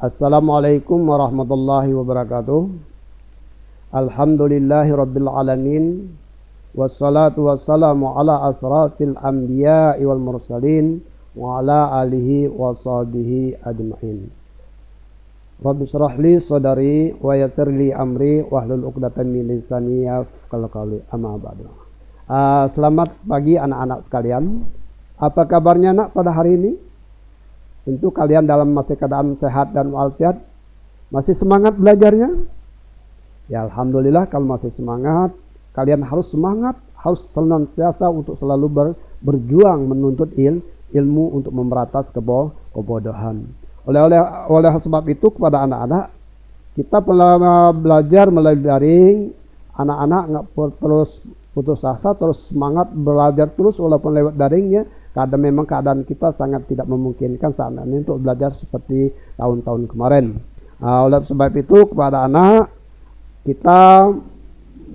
Assalamualaikum warahmatullahi wabarakatuh. Alhamdulillahi rabbil alamin. Wassalatu wassalamu ala asrafil anbiya'i wal mursalin wa ala alihi wa sahbihi ajma'in. Rabbi shrah li sadri wa yassir li amri wahlul 'uqdatam min lisani yafqahu qawli. Amma ba'du. Selamat pagi anak-anak sekalian. Apa kabarnya nak pada hari ini? Tentu kalian dalam masih keadaan sehat dan walafiat. Masih semangat belajarnya? Ya alhamdulillah, kalau masih semangat, kalian harus semangat, harus senantiasa untuk selalu berjuang menuntut ilmu untuk memberantas kebodohan. Oleh sebab itu kepada anak-anak, kita belajar melalui daring. Anak-anak nggak terus putus asa, terus semangat belajar terus walaupun lewat daringnya. Karena memang keadaan kita sangat tidak memungkinkan saat ini untuk belajar seperti tahun-tahun kemarin. Oleh sebab itu kepada anak, kita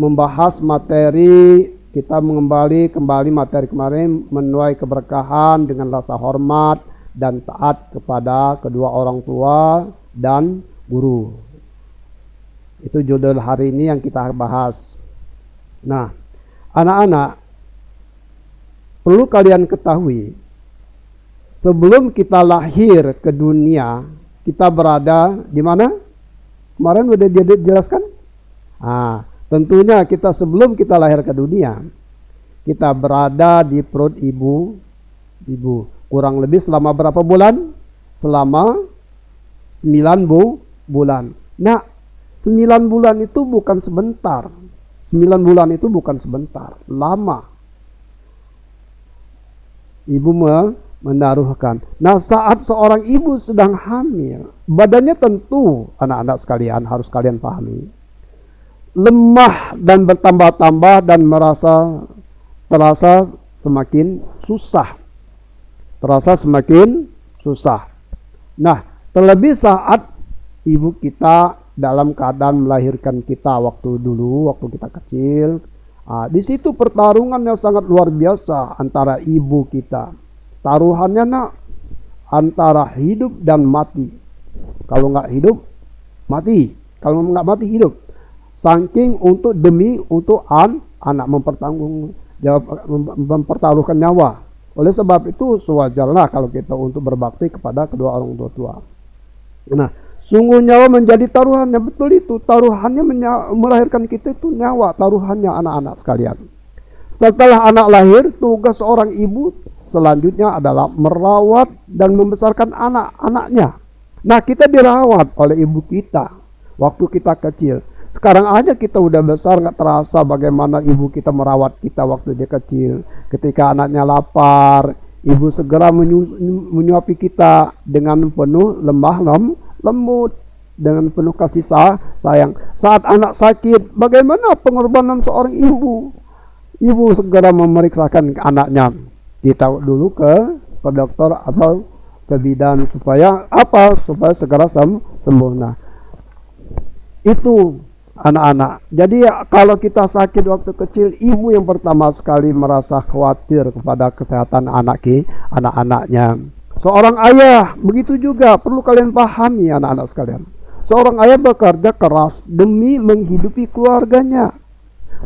membahas materi, kita kembali materi kemarin, menuai keberkahan dengan rasa hormat dan taat kepada kedua orang tua dan guru. Itu judul hari ini yang kita bahas. Nah, anak-anak, perlu kalian ketahui, sebelum kita lahir ke dunia, kita berada di mana? Kemarin udah dijelaskan? Tentunya kita sebelum kita lahir ke dunia, kita berada di perut ibu. Kurang lebih selama berapa bulan? Selama 9 bulan. Nah, 9 bulan itu bukan sebentar. 9 bulan itu bukan sebentar, lama. Ibu menaruhkan. Nah, saat seorang ibu sedang hamil, badannya tentu anak-anak sekalian harus kalian pahami, lemah dan bertambah-tambah dan terasa semakin susah. Nah, terlebih saat ibu kita dalam keadaan melahirkan kita waktu kita kecil. Di situ pertarungan yang sangat luar biasa antara ibu kita. Taruhannya antara hidup dan mati. Kalau nggak hidup, mati. Kalau nggak mati, hidup. Saking untuk anak mempertaruhkan nyawa. Oleh sebab itu sewajarlah kalau kita untuk berbakti kepada kedua orang tua. Nah, sungguh nyawa menjadi taruhannya, betul itu. Taruhannya melahirkan kita itu nyawa, taruhannya anak-anak sekalian. Setelah anak lahir, tugas seorang ibu selanjutnya adalah merawat dan membesarkan anak-anaknya. Nah, kita dirawat oleh ibu kita waktu kita kecil. Sekarang aja kita udah besar, nggak terasa bagaimana ibu kita merawat kita waktu dia kecil. Ketika anaknya lapar, ibu segera menyuapi kita dengan penuh lembut, dengan penuh kasih sayang. Saat anak sakit, bagaimana pengorbanan seorang ibu? Ibu segera memeriksakan anaknya. Kita dulu ke dokter atau ke bidan supaya segera sembuh. Nah, itu anak-anak. Jadi kalau kita sakit waktu kecil, ibu yang pertama sekali merasa khawatir kepada kesehatan anak-anaknya. Seorang ayah begitu juga, perlu kalian pahami anak-anak sekalian. Seorang ayah bekerja keras demi menghidupi keluarganya.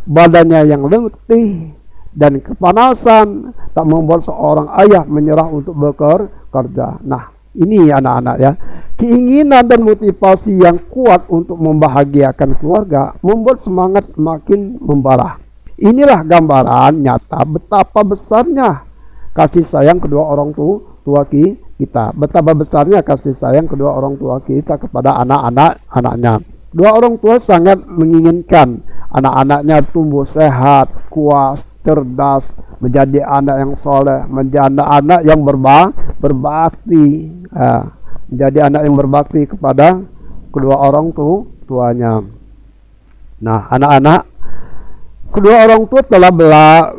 Badannya yang letih dan kepanasan tak membuat seorang ayah menyerah untuk bekerja. Nah, ini anak-anak ya. Keinginan dan motivasi yang kuat untuk membahagiakan keluarga membuat semangat semakin membara. Inilah gambaran nyata betapa besarnya kasih sayang kedua orang tua kita. Betapa besarnya kasih sayang kedua orang tua kita kepada anak-anaknya. Dua orang tua sangat menginginkan anak-anaknya tumbuh sehat, kuat, cerdas, menjadi anak yang soleh, menjadi anak yang berbakti. Menjadi anak yang berbakti kepada kedua orang tuanya. Nah, anak-anak, kedua orang tua telah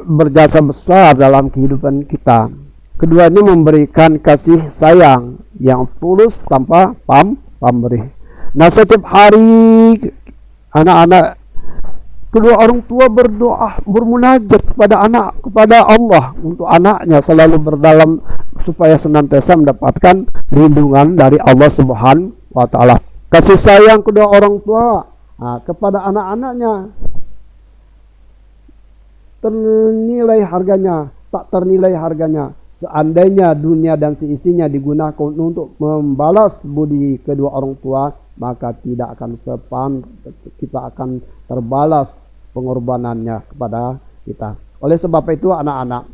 berjasa besar dalam kehidupan kita. Keduanya memberikan kasih sayang yang tulus tanpa pamrih. Nah, setiap hari anak-anak, kedua orang tua berdoa, bermunajat kepada Allah untuk anaknya selalu berdalam supaya senantiasa mendapatkan perlindungan dari Allah wa ta'ala. Kasih sayang kedua orang tua kepada anak-anaknya ternilai harganya, tak ternilai harganya. Seandainya dunia dan seisinya digunakan untuk membalas budi kedua orang tua, maka tidak akan kita akan terbalas pengorbanannya kepada kita. Oleh sebab itu anak-anak,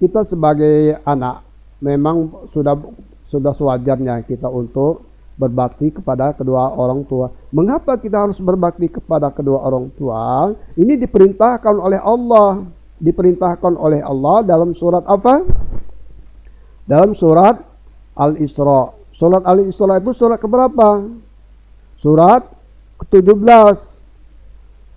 kita sebagai anak memang sudah sewajarnya kita untuk berbakti kepada kedua orang tua. Mengapa kita harus berbakti kepada kedua orang tua? Ini diperintahkan oleh Allah. Diperintahkan oleh Allah dalam surat apa? Dalam surat Al-Isra. Surat Al-Isra itu surat keberapa? Surat ke-17.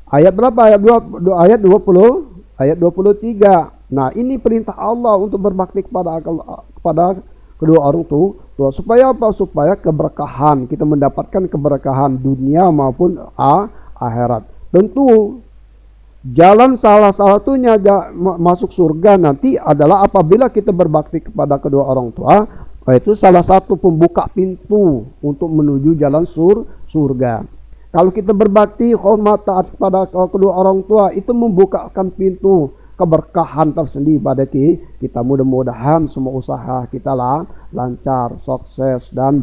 Ayat berapa? Ayat 20, ayat 23. Nah, ini perintah Allah untuk berbakti kepada kedua orang tua. Supaya apa? Supaya keberkahan, kita mendapatkan keberkahan dunia maupun akhirat. Tentu jalan salah satunya masuk surga nanti adalah apabila kita berbakti kepada kedua orang tua. Itu salah satu pembuka pintu untuk menuju jalan surga. Kalau kita berbakti, hormat, taat kepada kedua orang tua, itu membukakan pintu keberkahan tersendiri pada kita. Mudah-mudahan semua usaha kita lancar, sukses, dan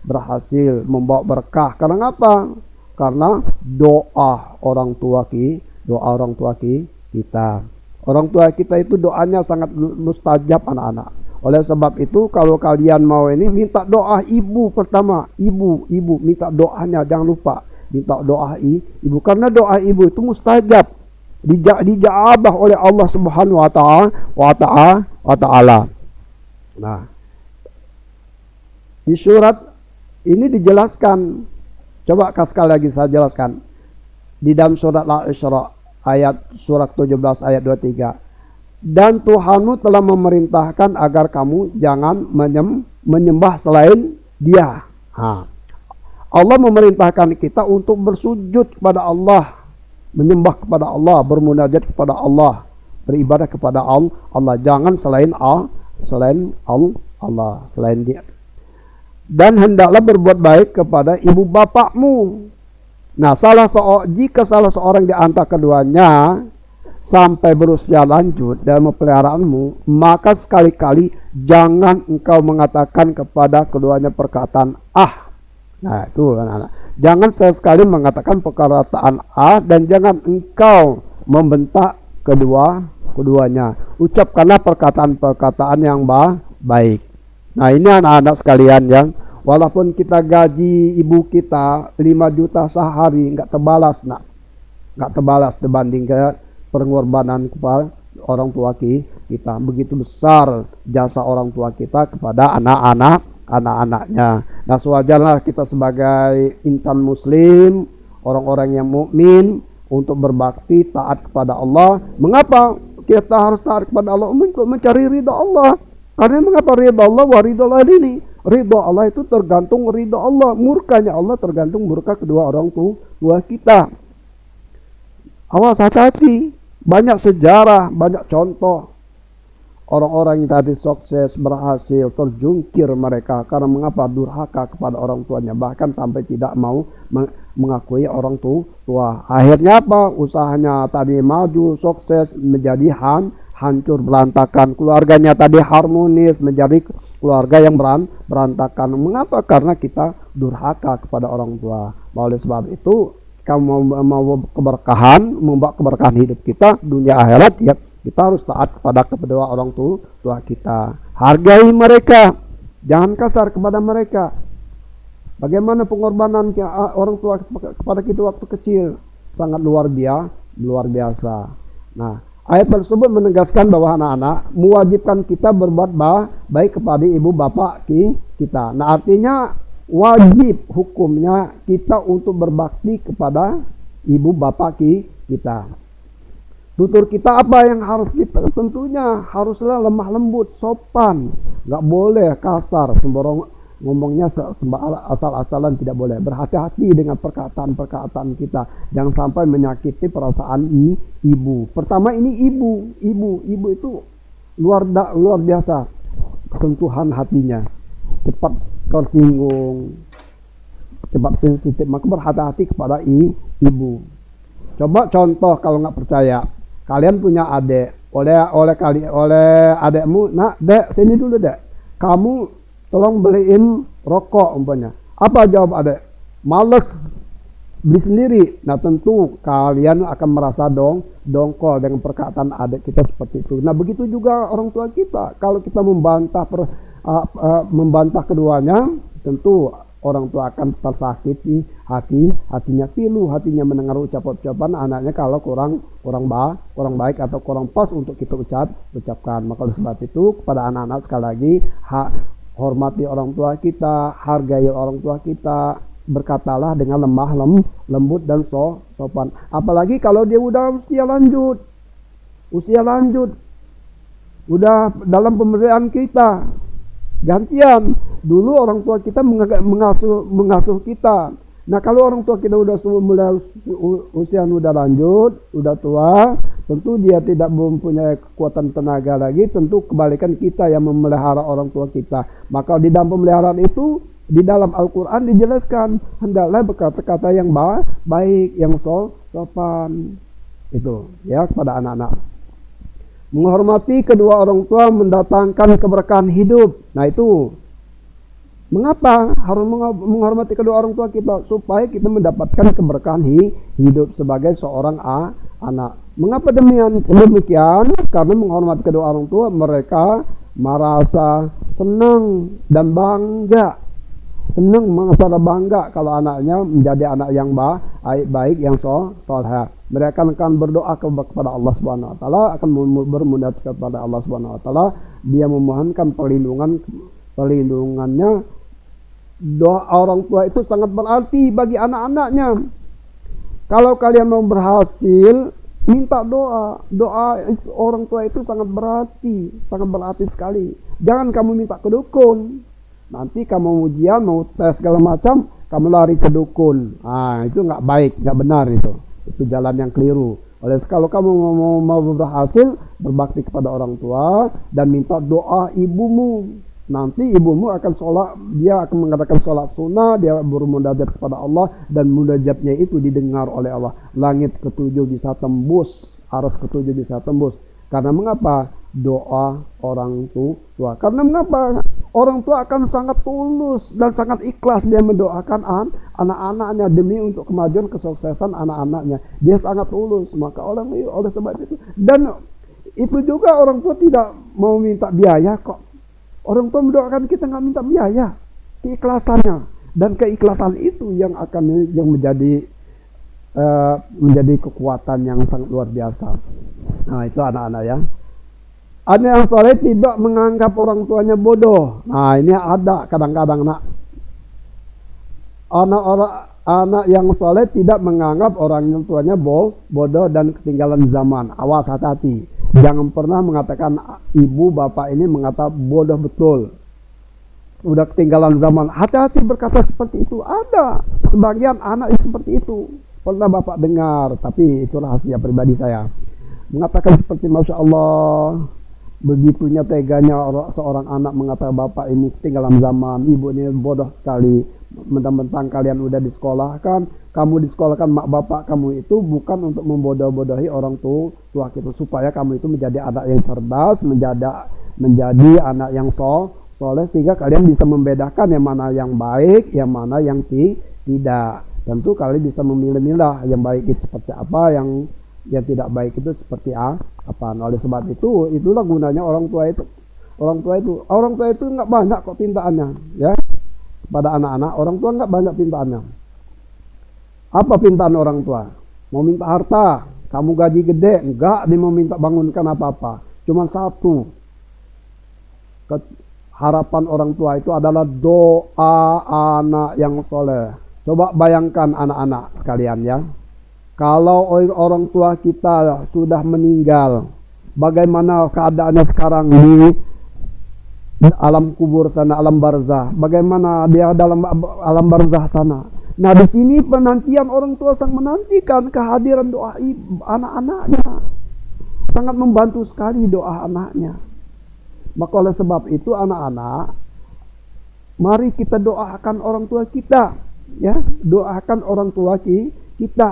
berhasil membawa berkah. Karena apa? Karena doa orang tua kita. Orang tua kita itu doanya sangat mustajab anak-anak. Oleh sebab itu kalau kalian mau ini, minta doa ibu pertama. Ibu minta doanya, jangan lupa minta doa ibu, karena doa ibu itu mustajab, dijabah oleh Allah Subhanahu wa ta'ala. Nah, di surat ini dijelaskan, coba sekali lagi saya jelaskan. Di dalam surat Al-Isra surat 17 ayat 23. Dan Tuhanmu telah memerintahkan agar kamu jangan menyembah selain Dia. Allah memerintahkan kita untuk bersujud kepada Allah, menyembah kepada Allah, bermunajat kepada Allah, beribadah kepada Allah. Jangan selain Allah, selain Dia. Dan hendaklah berbuat baik kepada ibu bapakmu. Nah, jika salah seorang di antara keduanya sampai berusia lanjut dalam pemeliharaanmu, maka sekali-kali jangan engkau mengatakan kepada keduanya perkataan Nah, itu anak-anak. Jangan sekali mengatakan perkataan dan jangan engkau membentak keduanya. Ucapkanlah perkataan-perkataan yang baik. Nah, ini anak-anak sekalian yang walaupun kita gaji ibu kita 5 juta sehari, nggak terbalas dibanding ke pengorbanan kepada orang tua kita. Begitu besar jasa orang tua kita kepada anak-anaknya. Nah, sewajarnya kita sebagai insan muslim, orang-orang yang mukmin, untuk berbakti taat kepada Allah. Mengapa kita harus taat kepada Allah? Untuk mencari ridha Allah. Karena mengapa ridha Allah wa ridha ini? Ridha Allah itu tergantung ridha Allah, murkanya Allah tergantung murka kedua orang tua kita. Awas, hati-hati. Banyak sejarah, banyak contoh orang-orang yang tadi sukses, berhasil, terjungkir mereka karena mengapa durhaka kepada orang tuanya, bahkan sampai tidak mau mengakui orang tua. Akhirnya apa? Usahanya tadi maju, sukses, menjadi hancur, berantakan. Keluarganya tadi harmonis, menjadi keluarga yang berantakan. Mengapa? Karena kita durhaka kepada orang tua. Oleh sebab itu, kamu mau keberkahan, membawa keberkahan hidup kita, dunia akhirat, ya kita harus taat kepada kedua orang tua kita. Hargai mereka, jangan kasar kepada mereka. Bagaimana pengorbanan orang tua kepada kita waktu kecil, sangat luar biasa. Nah, ayat tersebut menegaskan bahwa anak-anak mewajibkan kita berbuat baik kepada ibu bapak kita. Nah, artinya wajib hukumnya kita untuk berbakti kepada ibu bapak kita. Tutur kita apa yang harus kita? Tentunya haruslah lemah lembut, sopan. Nggak boleh kasar, sembarang ngomongnya asal-asalan, tidak boleh. Berhati-hati dengan perkataan-perkataan kita. Jangan sampai menyakiti perasaan ibu. Pertama ini ibu itu luar biasa sentuhan hatinya. Cepat tersinggung, cepat sensitif, maka berhati-hati kepada ibu. Coba contoh kalau nggak percaya, kalian punya adik, oleh adekmu, nak dek sini dulu dek, kamu tolong beliin rokok umpamanya. Apa jawab adek? Males, beli sendiri. Nah tentu kalian akan merasa dongkol dengan perkataan adik kita seperti itu. Nah begitu juga orang tua kita, kalau kita membantah keduanya, tentu orang tua akan tersakiti hatinya pilu, hatinya mendengar ucapan anaknya kalau kurang baik atau kurang pas untuk kita ucapkan. Maka oleh sebab itu kepada anak-anak sekali lagi, hormati orang tua kita, hargai orang tua kita, berkatalah dengan lemah lembut dan sopan. Apalagi kalau dia udah usia lanjut, udah dalam pemberdayaan kita, gantian. Dulu orang tua kita mengasuh kita. Nah kalau orang tua kita udah usia udah lanjut, udah tua, tentu dia tidak mempunyai kekuatan tenaga lagi. Tentu kebalikan kita yang memelihara orang tua kita. Maka di dalam pemeliharaan itu, di dalam Al-Quran dijelaskan, hendaklah berkata-kata yang baik, yang sopan. Itu ya kepada anak-anak. Menghormati kedua orang tua mendatangkan keberkahan hidup. Nah itu, mengapa harus menghormati kedua orang tua kita? Supaya kita mendapatkan keberkahan hidup sebagai seorang anak. Mengapa demikian? Karena menghormati kedua orang tua, mereka merasa senang dan bangga. Merasa bangga kalau anaknya menjadi anak yang baik, yang soleh. Mereka akan berdoa kepada Allah Subhanahu wa taala, akan bermunajat kepada Allah Subhanahu wa taala. Dia memohonkan perlindungannya. Doa orang tua itu sangat berarti bagi anak-anaknya. Kalau kalian mau berhasil, minta doa. Doa orang tua itu sangat berarti sekali. Jangan kamu minta ke dukun. Nanti kamu ujian, mau tes segala macam, kamu lari ke dukun. Nah, itu nggak baik, nggak benar itu. Itu jalan yang keliru. Kalau kamu mau berhasil, berbakti kepada orang tua dan minta doa ibumu. Nanti ibumu akan sholat, dia akan mengadakan sholat sunnah, dia bermunajat kepada Allah, dan munajatnya itu didengar oleh Allah. Langit ketujuh bisa tembus, aras ketujuh bisa tembus. Karena mengapa? Doa orang tua. Karena mengapa? Orang tua akan sangat tulus dan sangat ikhlas dia mendoakan anak-anaknya demi untuk kemajuan kesuksesan anak-anaknya. Dia sangat tulus. Maka oleh sebab itu, dan itu juga orang tua tidak mau minta biaya kok. Orang tua mendoakan kita nggak minta biaya, keikhlasannya, dan keikhlasan itu yang menjadi kekuatan yang sangat luar biasa. Nah itu anak-anak ya. Anak yang soleh tidak menganggap orang tuanya bodoh. Nah ini ada kadang-kadang nak. Anak yang soleh tidak menganggap orang tuanya bodoh dan ketinggalan zaman. Awas, hati-hati. Jangan pernah mengatakan ibu bapak ini mengatakan bodoh betul, udah ketinggalan zaman. Hati-hati berkata seperti itu. Ada sebagian anak yang seperti itu. Pernah bapak dengar, tapi itu rahasia pribadi saya. Mengatakan seperti Masya Allah, begitunya teganya seorang anak mengatakan bapak ini ketinggalan zaman, ibu ini bodoh sekali. Mentang-mentang kalian udah disekolahkan, kamu disekolahkan mak bapak kamu itu bukan untuk membodoh-bodohi orang tua kita, supaya kamu itu menjadi anak yang cerdas, menjadi anak yang soleh, sehingga kalian bisa membedakan yang mana yang baik, yang mana yang tidak. Tentu kalian bisa memilih-milah yang baik itu seperti apa, yang tidak baik itu seperti apa. Nah, oleh sebab itu, itulah gunanya orang tua itu. Orang tua itu nggak banyak kok pintaannya, ya. Pada anak-anak, orang tua nggak banyak pintaannya. Apa pintaan orang tua? Mau minta harta, kamu gaji gede, enggak. Dia mau minta bangunkan apa-apa. Cuma satu, harapan orang tua itu adalah doa anak yang soleh. Coba bayangkan anak-anak sekalian ya. Kalau orang tua kita sudah meninggal, bagaimana keadaannya sekarang di alam kubur sana, alam barzah? Bagaimana dia dalam alam barzah sana? Nah, di sini penantian orang tua sangat menantikan kehadiran doa anak-anaknya. Sangat membantu sekali doa anaknya. Maka oleh sebab itu anak-anak, mari kita doakan orang tua kita, ya, doakan orang tua kita.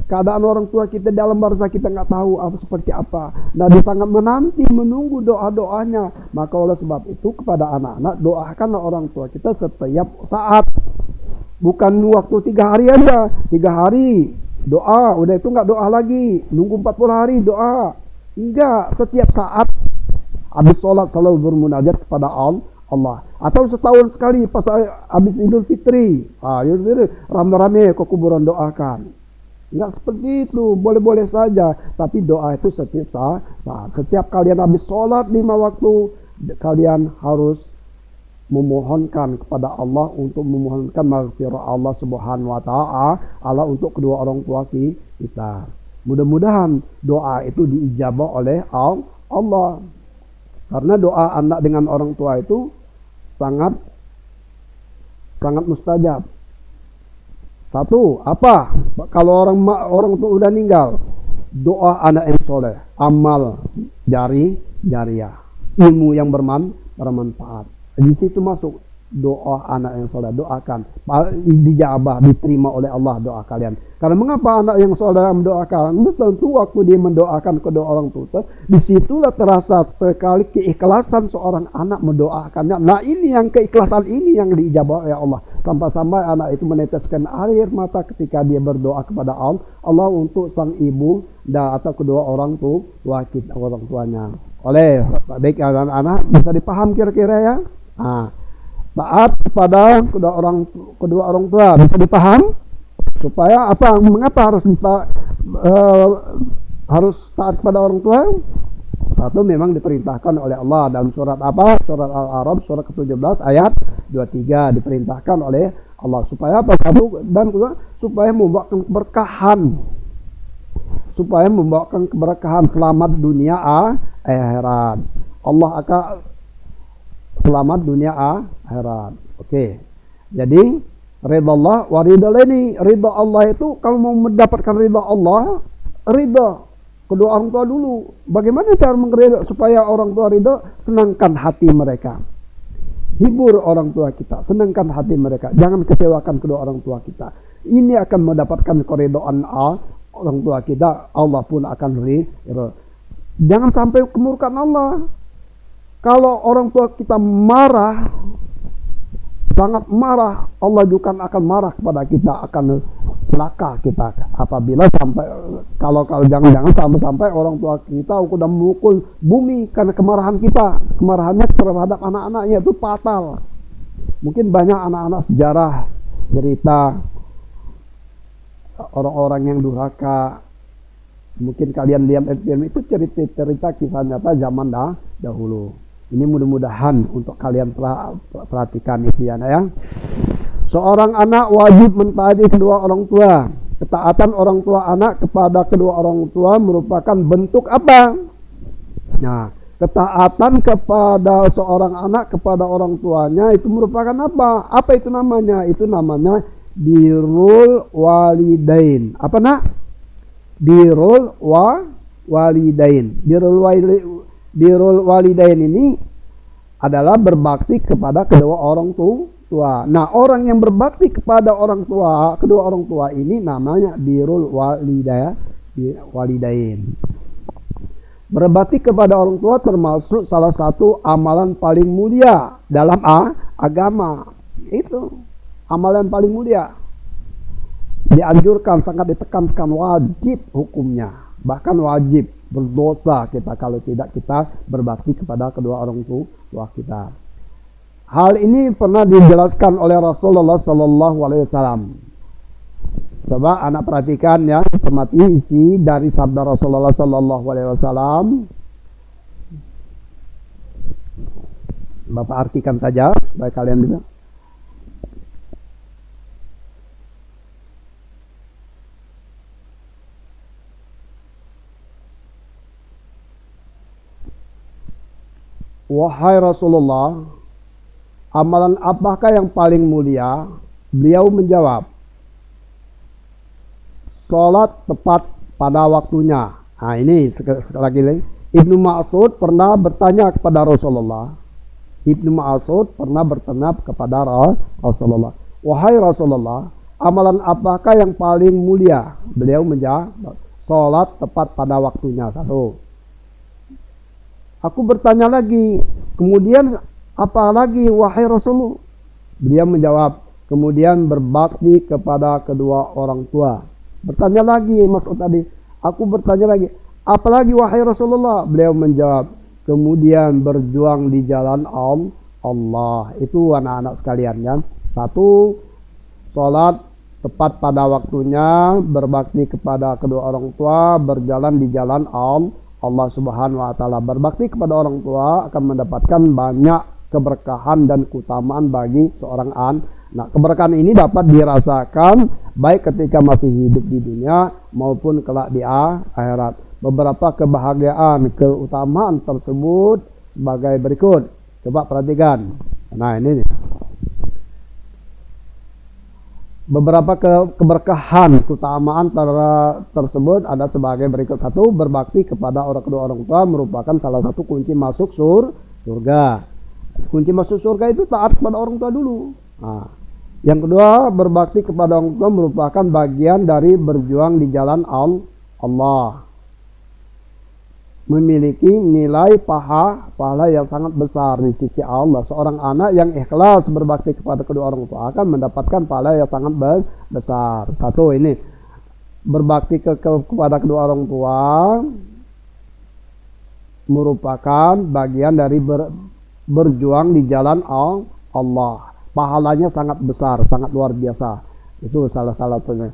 Keadaan orang tua kita dalam bangsa kita nggak tahu seperti apa. Nah, dia sangat menanti, menunggu doa-doanya. Maka oleh sebab itu kepada anak-anak, doakanlah orang tua kita setiap saat. Bukan waktu 3 hari aja, 3 hari doa, udah itu nggak doa lagi. Nunggu 40 hari doa. Enggak, setiap saat habis sholat selalu bermunajat kepada Allah. Atau setahun sekali pas habis Idul Fitri. Idul Fitri rame-rame ke kuburan doakan. Enggak seperti itu, boleh-boleh saja. Tapi doa itu setiap saat. Setiap kalian habis sholat 5 waktu, kalian harus memohonkan kepada Allah untuk memohonkan maghfirah Allah Subhanahu wa ta'ala untuk kedua orang tua kita. Mudah-mudahan doa itu diijabah oleh Allah. Karena doa anak dengan orang tua itu sangat mustajab. Satu, apa? Kalau orang tua udah meninggal, doa anak yang soleh, amal jariah, ilmu yang bermanfaat. Di situ masuk doa anak yang soleh, doakan, dijabah, diterima oleh Allah doa kalian. Karena mengapa anak yang soleh mendoakan? Tentu waktu dia mendoakan kedua orang tua, disitulah terasa sekali keikhlasan seorang anak mendoakannya. Nah, ini yang keikhlasan ini yang dijabah oleh Allah. Sampai-sampai anak itu meneteskan air mata ketika dia berdoa kepada Allah untuk sang ibu dan atau kedua orang tuanya. Oleh baik anak-anak bisa dipaham kira-kira ya. Taat kepada kedua orang tua bisa dipaham supaya apa? Mengapa harus taat kepada orang tua? Satu, memang diperintahkan oleh Allah dalam surat apa? Surat Al-A'raf surat ke-17 ayat 23 diperintahkan oleh Allah supaya apa? Satu, dan kedua supaya membawakan keberkahan. Supaya membawakan keberkahan selamat dunia akhirat. Allah akan selamat dunia akhirat. Oke. Jadi ridha Allah wa ridha laini. Ridha Allah itu kalau mau mendapatkan ridha Allah, ridha kedua orang tua dulu. Bagaimana cara mengridha supaya orang tua ridha? Senangkan hati mereka. Hibur orang tua kita, senangkan hati mereka. Jangan kecewakan kedua orang tua kita. Ini akan mendapatkan keridhaan orang tua kita. Allah pun akan ridha. Jangan sampai kemurkaan Allah. Kalau orang tua kita marah, sangat marah, Allah juga akan marah kepada kita, akan celaka kita. Apabila sampai kalau jangan sampai orang tua kita sudah memukul bumi karena kemarahan kita, kemarahannya terhadap anak-anaknya itu fatal. Mungkin banyak anak-anak sejarah cerita orang-orang yang durhaka. Mungkin kalian lihat film itu cerita kisah nyata zaman dahulu. Ini mudah-mudahan untuk kalian perhatikan itu ya. Seorang anak wajib mentaati kedua orang tua. Ketaatan orang tua anak kepada kedua orang tua merupakan bentuk apa? Nah, ketaatan kepada seorang anak kepada orang tuanya itu merupakan apa? Apa itu namanya? Itu namanya birrul walidain. Apa nak? Birrul walidain. Birrul walidain ini adalah berbakti kepada kedua orang tua. Nah, orang yang berbakti kepada kedua orang tua ini namanya birrul walidain. Berbakti kepada orang tua termasuk salah satu amalan paling mulia dalam agama. Itu amalan paling mulia. Dianjurkan, sangat ditekankan, wajib hukumnya. Bahkan wajib, berdosa kita kalau tidak kita berbakti kepada kedua orang tua kita. Hal ini pernah dijelaskan oleh Rasulullah SAW. Coba anak perhatikan ya, cermati isi dari sabda Rasulullah SAW. Bapak artikan saja supaya kalian bisa. Wahai Rasulullah, amalan apakah yang paling mulia? Beliau menjawab, sholat tepat pada waktunya. Nah, ini sekali lagi Ibnu Mas'ud pernah bertanya kepada Rasulullah, Ibnu Mas'ud pernah bertanya kepada Rasulullah, "Wahai Rasulullah, amalan apakah yang paling mulia?" Beliau menjawab, "Salat tepat pada waktunya." Satu. Aku bertanya lagi, "Kemudian apa lagi wahai Rasulullah?" Beliau menjawab, "Kemudian berbakti kepada kedua orang tua." Bertanya lagi Mas'ud tadi, aku bertanya lagi, "Apa lagi wahai Rasulullah?" Beliau menjawab, "Kemudian berjuang di jalan Allah." Itu anak-anak sekalian ya. Satu, sholat tepat pada waktunya, berbakti kepada kedua orang tua, berjalan di jalan Allah Subhanahu wa taala. Berbakti kepada orang tua akan mendapatkan banyak keberkahan dan keutamaan bagi seorang anak. Nah, keberkahan ini dapat dirasakan baik ketika masih hidup di dunia maupun kelak di akhirat. Beberapa kebahagiaan, keutamaan tersebut sebagai berikut. Coba perhatikan. Nah, ini nih. Beberapa keberkahan, keutamaan tersebut ada sebagai berikut. Satu, berbakti kepada kedua orang tua merupakan salah satu kunci masuk surga. Kunci masuk surga itu taat kepada orang tua dulu. Nah, yang kedua, berbakti kepada orang tua merupakan bagian dari berjuang di jalan Allah. Memiliki nilai pahala yang sangat besar di sisi Allah. Seorang anak yang ikhlas berbakti kepada kedua orang tua akan mendapatkan pahala yang sangat besar. Satu, ini berbakti kepada kedua orang tua merupakan bagian dari berjuang di jalan Allah. Pahalanya sangat besar, sangat luar biasa. Itu salah satunya.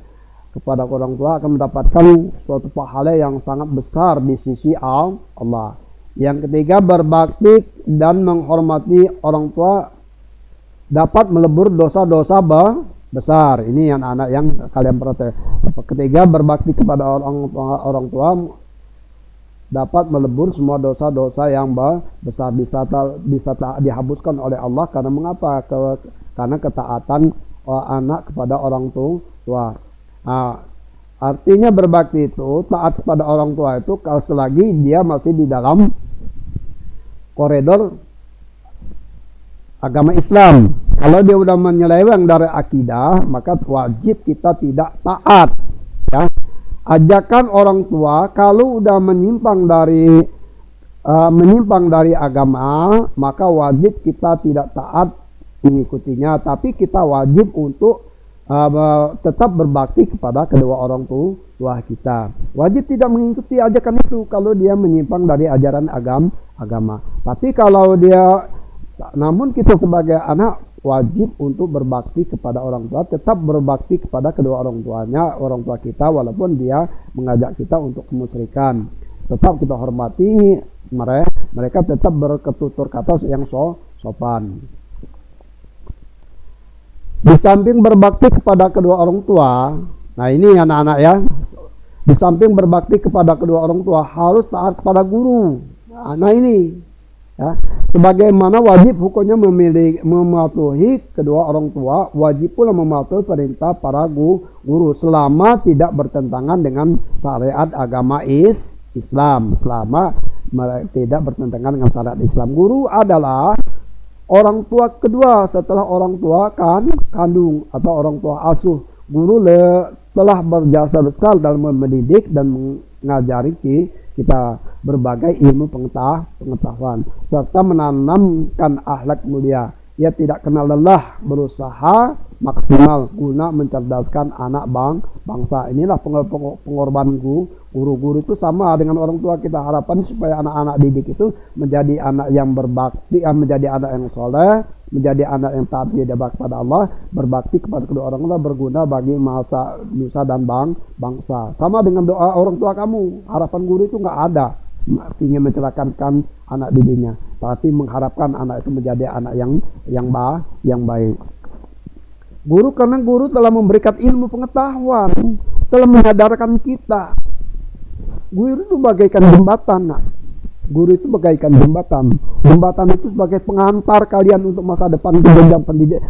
Kepada orang tua akan mendapatkan suatu pahala yang sangat besar di sisi Allah. Yang ketiga, berbakti dan menghormati orang tua dapat melebur dosa-dosa besar. Ini yang anak yang kalian perhatikan. Ketiga, berbakti kepada orang tua dapat melebur semua dosa-dosa yang besar, bisa dihapuskan oleh Allah. Karena mengapa? Karena ketaatan anak kepada orang tua. Nah, artinya berbakti itu, taat kepada orang tua itu kalau selagi dia masih di dalam koridor agama Islam. Kalau dia sudah menyeleweng dari akidah, maka wajib kita tidak taat. Ya. Ajakan orang tua kalau sudah menyimpang dari agama, maka wajib kita tidak taat mengikutinya. Tapi kita wajib untuk tetap berbakti kepada kedua orang tua kita. Wajib tidak mengikuti ajakan itu kalau dia menyimpang dari ajaran agama. Tapi kalau namun kita sebagai anak wajib untuk berbakti kepada orang tua, tetap berbakti kepada kedua orang tua kita, walaupun dia mengajak kita untuk kemusyrikan. Tetap kita hormati mereka tetap berketutur kata yang sopan. Di samping berbakti kepada kedua orang tua, nah ini anak-anak ya, di samping berbakti kepada kedua orang tua harus taat kepada guru. Nah ini ya, sebagaimana wajib hukumnya mematuhi kedua orang tua, wajib pula mematuhi perintah para guru selama tidak bertentangan dengan syariat agama Islam. Selama tidak bertentangan dengan syariat Islam, guru adalah orang tua kedua setelah orang tua kandung atau orang tua asuh. Guru telah berjasa besar dalam mendidik dan mengajari kita berbagai ilmu pengetahuan serta menanamkan akhlak mulia. Ia tidak kenal lelah, berusaha maksimal guna mencerdaskan anak bangsa. Inilah pengorbanan guru-guru itu sama dengan orang tua kita. Harapan supaya anak-anak didik itu menjadi anak yang berbakti, menjadi anak yang soleh, menjadi anak yang taat kepada Allah, berbakti kepada kedua orang tua, berguna bagi masa nusa dan bangsa. Sama dengan doa orang tua kamu. Harapan guru itu nggak ada ingin mencelakakan anak didiknya, tapi mengharapkan anak itu menjadi anak yang baik. Guru, karena guru telah memberikan ilmu pengetahuan, telah menyadarkan kita. Guru itu bagaikan jembatan. Nah, guru itu bagaikan jembatan. Jembatan itu sebagai pengantar kalian untuk masa depan, jenjang pendidik,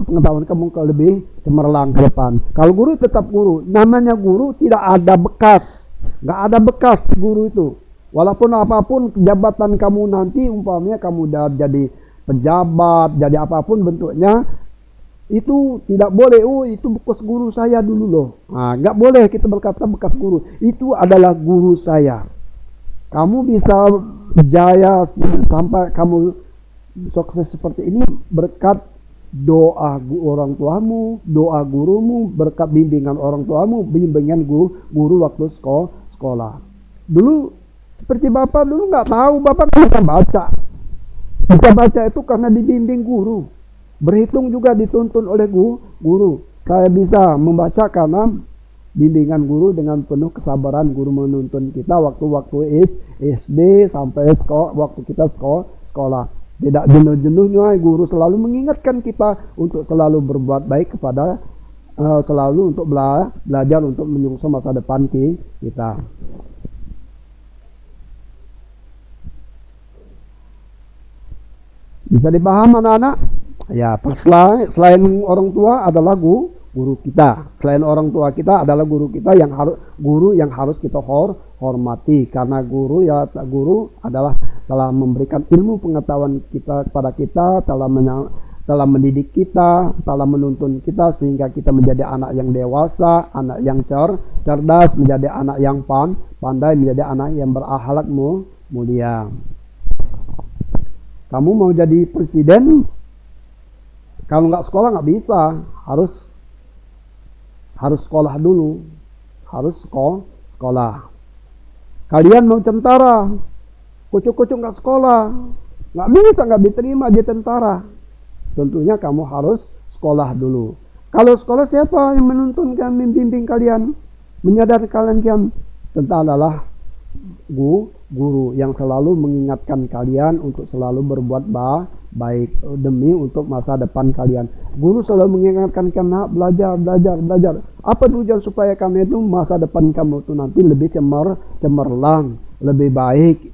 pengetahuan kamu ke lebih cemerlang ke depan. Kalau guru tetap guru, namanya guru tidak ada bekas, nggak ada bekas guru itu. Walaupun apapun jabatan kamu nanti, umpamanya kamu udah jadi pejabat, jadi apapun bentuknya, itu tidak boleh. Oh, itu bekas guru saya dulu loh. Nah, nggak boleh kita berkata bekas guru. Itu adalah guru saya. Kamu bisa jaya sampai kamu sukses seperti ini berkat doa orang tuamu, doa gurumu, berkat bimbingan orang tuamu, bimbingan guru waktu sekolah. Dulu seperti Bapak dulu nggak tahu, Bapak nggak bisa baca. Bisa baca itu karena dibimbing guru. Berhitung juga dituntun oleh guru. Saya bisa membaca karena bimbingan guru, dengan penuh kesabaran guru menuntun kita waktu-waktu SD sampai waktu kita sekolah. Tidak jenuh-jenuhnya guru selalu mengingatkan kita untuk selalu berbuat baik kepada selalu untuk belajar untuk menyusun masa depan kita. Bisa dipaham anak-anak? Ya, selain orang tua adalah guru kita. Selain orang tua kita adalah guru kita yang harus kita hormati, karena guru adalah telah memberikan ilmu pengetahuan kita kepada kita, telah mendidik kita, telah menuntun kita sehingga kita menjadi anak yang dewasa, anak yang cerdas, menjadi anak yang pandai, menjadi anak yang berakhlak mulia. Kamu mau jadi presiden, kalau nggak sekolah nggak bisa, harus sekolah dulu, harus sekolah. Kalian mau tentara, kucuk-kucuk nggak sekolah, nggak diterima jadi tentara. Tentunya kamu harus sekolah dulu. Kalau sekolah, siapa yang menuntun dan membimbing kalian, menyadarkan kalian? Tentu adalah guru yang selalu mengingatkan kalian untuk selalu berbuat baik demi untuk masa depan kalian. Guru selalu mengingatkan kalian, belajar. Apa tujuan supaya kamu itu masa depan kamu itu nanti lebih cemerlang, lebih baik,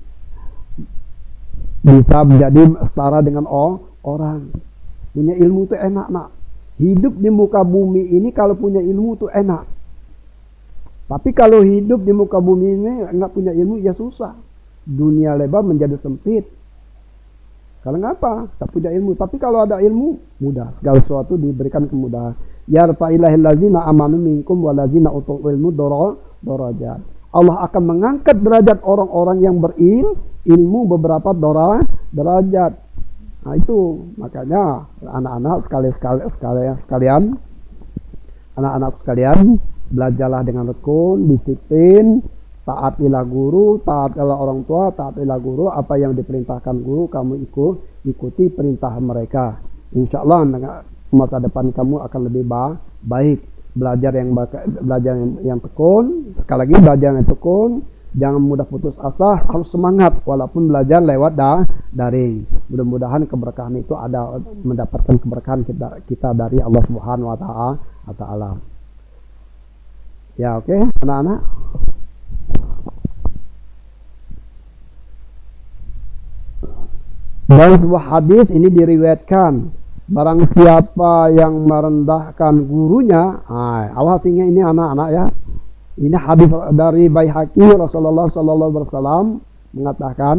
bisa menjadi setara dengan orang. Punya ilmu itu enak, nak. Hidup di muka bumi ini kalau punya ilmu itu enak. Tapi kalau hidup di muka bumi ini nggak punya ilmu, ya susah. Dunia lebar menjadi sempit. Karena apa? Tak punya ilmu. Tapi kalau ada ilmu, mudah. Segala sesuatu diberikan kemudahan. Ya rafa'illahil ladzina amanu minkum waladzina utul ilmu darajat. Allah akan mengangkat derajat orang-orang yang berilmu beberapa derajat. Nah itu makanya anak-anak sekalian, anak-anak sekalian, belajarlah dengan tekun, disiplin, taatilah guru, taatilah orang tua, taatilah guru. Apa yang diperintahkan guru kamu ikuti perintah mereka. Insya Allah masa depan kamu akan lebih baik. Belajar yang tekun. Sekali lagi belajar yang tekun. Jangan mudah putus asa, harus semangat walaupun belajar lewat daring. Mudah-mudahan keberkahan itu mendapatkan keberkahan kita dari Allah Subhanahu wa taala. Ya, oke, anak-anak. Dalam sebuah hadis ini diriwayatkan, barang siapa yang merendahkan gurunya, awas ini anak-anak ya. Ini hadis dari Baihaqi, Rasulullah sallallahu alaihi wasallam mengatakan,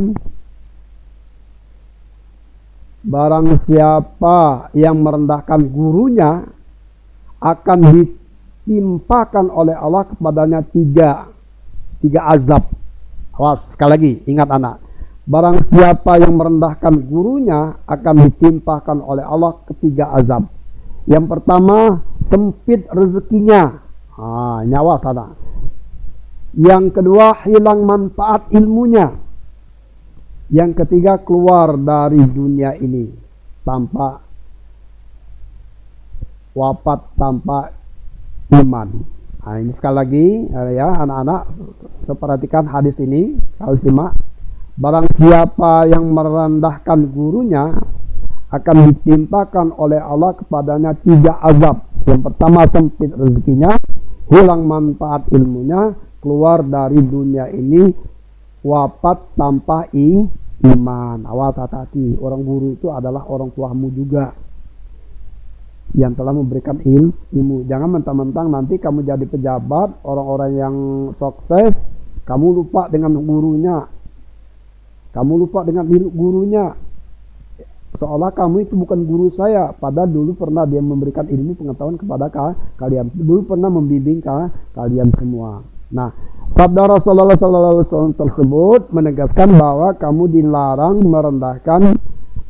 barang siapa yang merendahkan gurunya akan ditimpakan oleh Allah kepadanya tiga azab. Awas, sekali lagi, ingat anak. Barang siapa yang merendahkan gurunya akan ditimpakan oleh Allah ketiga azab. Yang pertama, sempit rezekinya. Nyawa sana. Yang kedua, hilang manfaat ilmunya. Yang ketiga, keluar dari dunia ini tanpa wafat, tanpa iman. Ini sekali lagi ya anak-anak, perhatikan hadis ini, kalau simak. Barang siapa yang merendahkan gurunya akan ditimpakan oleh Allah kepadanya tiga azab. Yang pertama, sempit rezekinya, hilang manfaat ilmunya, keluar dari dunia ini wafat tanpa iman. Awas, hati-hati. Orang guru itu adalah orang tuamu juga yang telah memberikan ilmu. Jangan mentang-mentang nanti kamu jadi pejabat, orang-orang yang sukses, kamu lupa dengan gurunya. seolah-olah kamu itu bukan guru saya, padahal dulu pernah dia memberikan ilmu pengetahuan kepada kalian, dulu pernah membimbing kalian semua. Nah, sabda Rasulullah SAW tersebut menegaskan bahwa kamu dilarang merendahkan,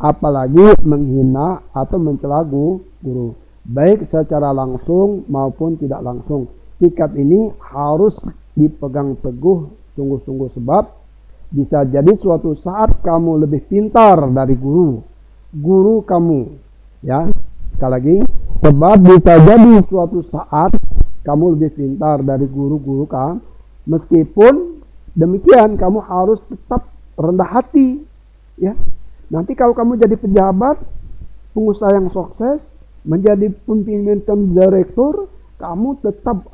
apalagi menghina atau mencela guru, baik secara langsung maupun tidak langsung. Sikap ini harus dipegang teguh sungguh-sungguh, sebab bisa jadi suatu saat kamu lebih pintar dari guru kamu, ya. Sekali lagi, sebab bisa jadi suatu saat kamu lebih pintar dari guru kamu. Meskipun demikian, kamu harus tetap rendah hati, ya. Nanti kalau kamu jadi pejabat, pengusaha yang sukses, menjadi pimpinan direktur, kamu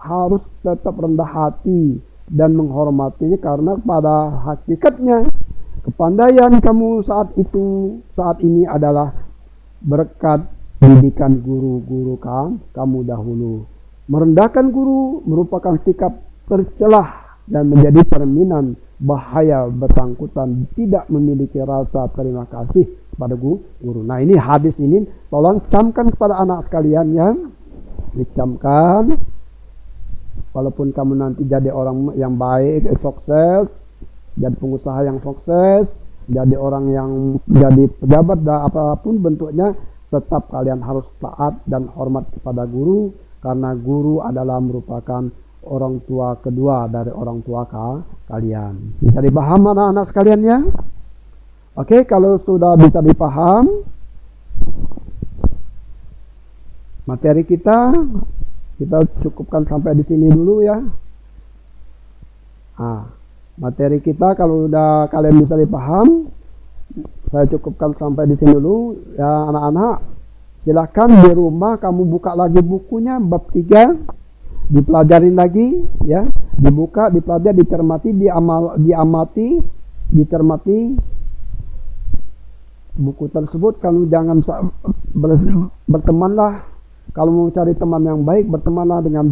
harus tetap rendah hati dan menghormatinya, karena pada hakikatnya kepandaian kamu saat ini adalah berkat didikan guru kamu dahulu. Merendahkan guru merupakan sikap tercelah dan menjadi cerminan bahaya bersangkutan tidak memiliki rasa terima kasih pada guru. Nah, ini hadis ini tolong camkan kepada anak sekalian, ya. Dicamkan. Walaupun kamu nanti jadi orang yang baik, sukses, jadi pengusaha yang sukses, jadi orang yang jadi pejabat dan apapun bentuknya, tetap kalian harus taat dan hormat kepada guru, karena guru adalah merupakan orang tua kedua dari orang tua kalian. Bisa dipaham anak-anak sekalian, ya? Oke, kalau sudah bisa dipaham materi kita cukupkan sampai di sini dulu, ya. Nah, materi kita kalau udah kalian bisa dipaham, saya cukupkan sampai di sini dulu, ya anak-anak. Silakan di rumah kamu buka lagi bukunya bab 3, dipelajarin lagi, ya. Dibuka, dipelajari, dicermati, dicermati buku tersebut. Kamu jangan bertemanlah. Kalau mau cari teman yang baik, bertemanlah dengan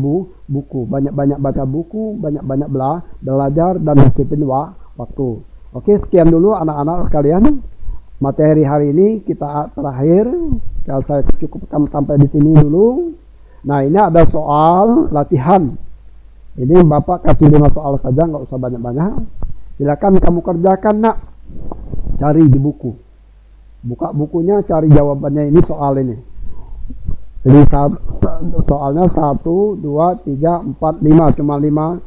buku. Banyak-banyak baca buku, banyak-banyak belajar dan disiplin waktu. Oke, sekian dulu anak-anak sekalian. Materi hari ini kita terakhir. Kalau saya cukupkan sampai di sini dulu. Nah, ini ada soal latihan. Ini Bapak kasih 5 soal saja, nggak usah banyak-banyak. Silakan kamu kerjakan, nak. Cari di buku. Buka bukunya, cari jawabannya ini soal ini. Jadi soalnya 1, 2, 3, 4, 5. Cuma 5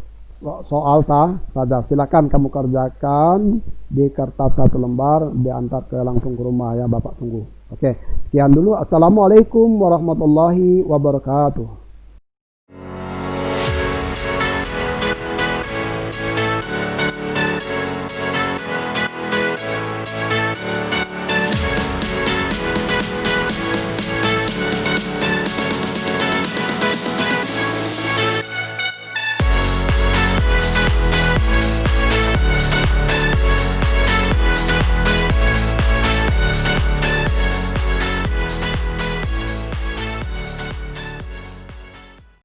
soal saja. Silakan kamu kerjakan di kertas 1 lembar, diantar langsung ke rumah, ya. Bapak tunggu. Oke, sekian dulu. Assalamualaikum warahmatullahi wabarakatuh.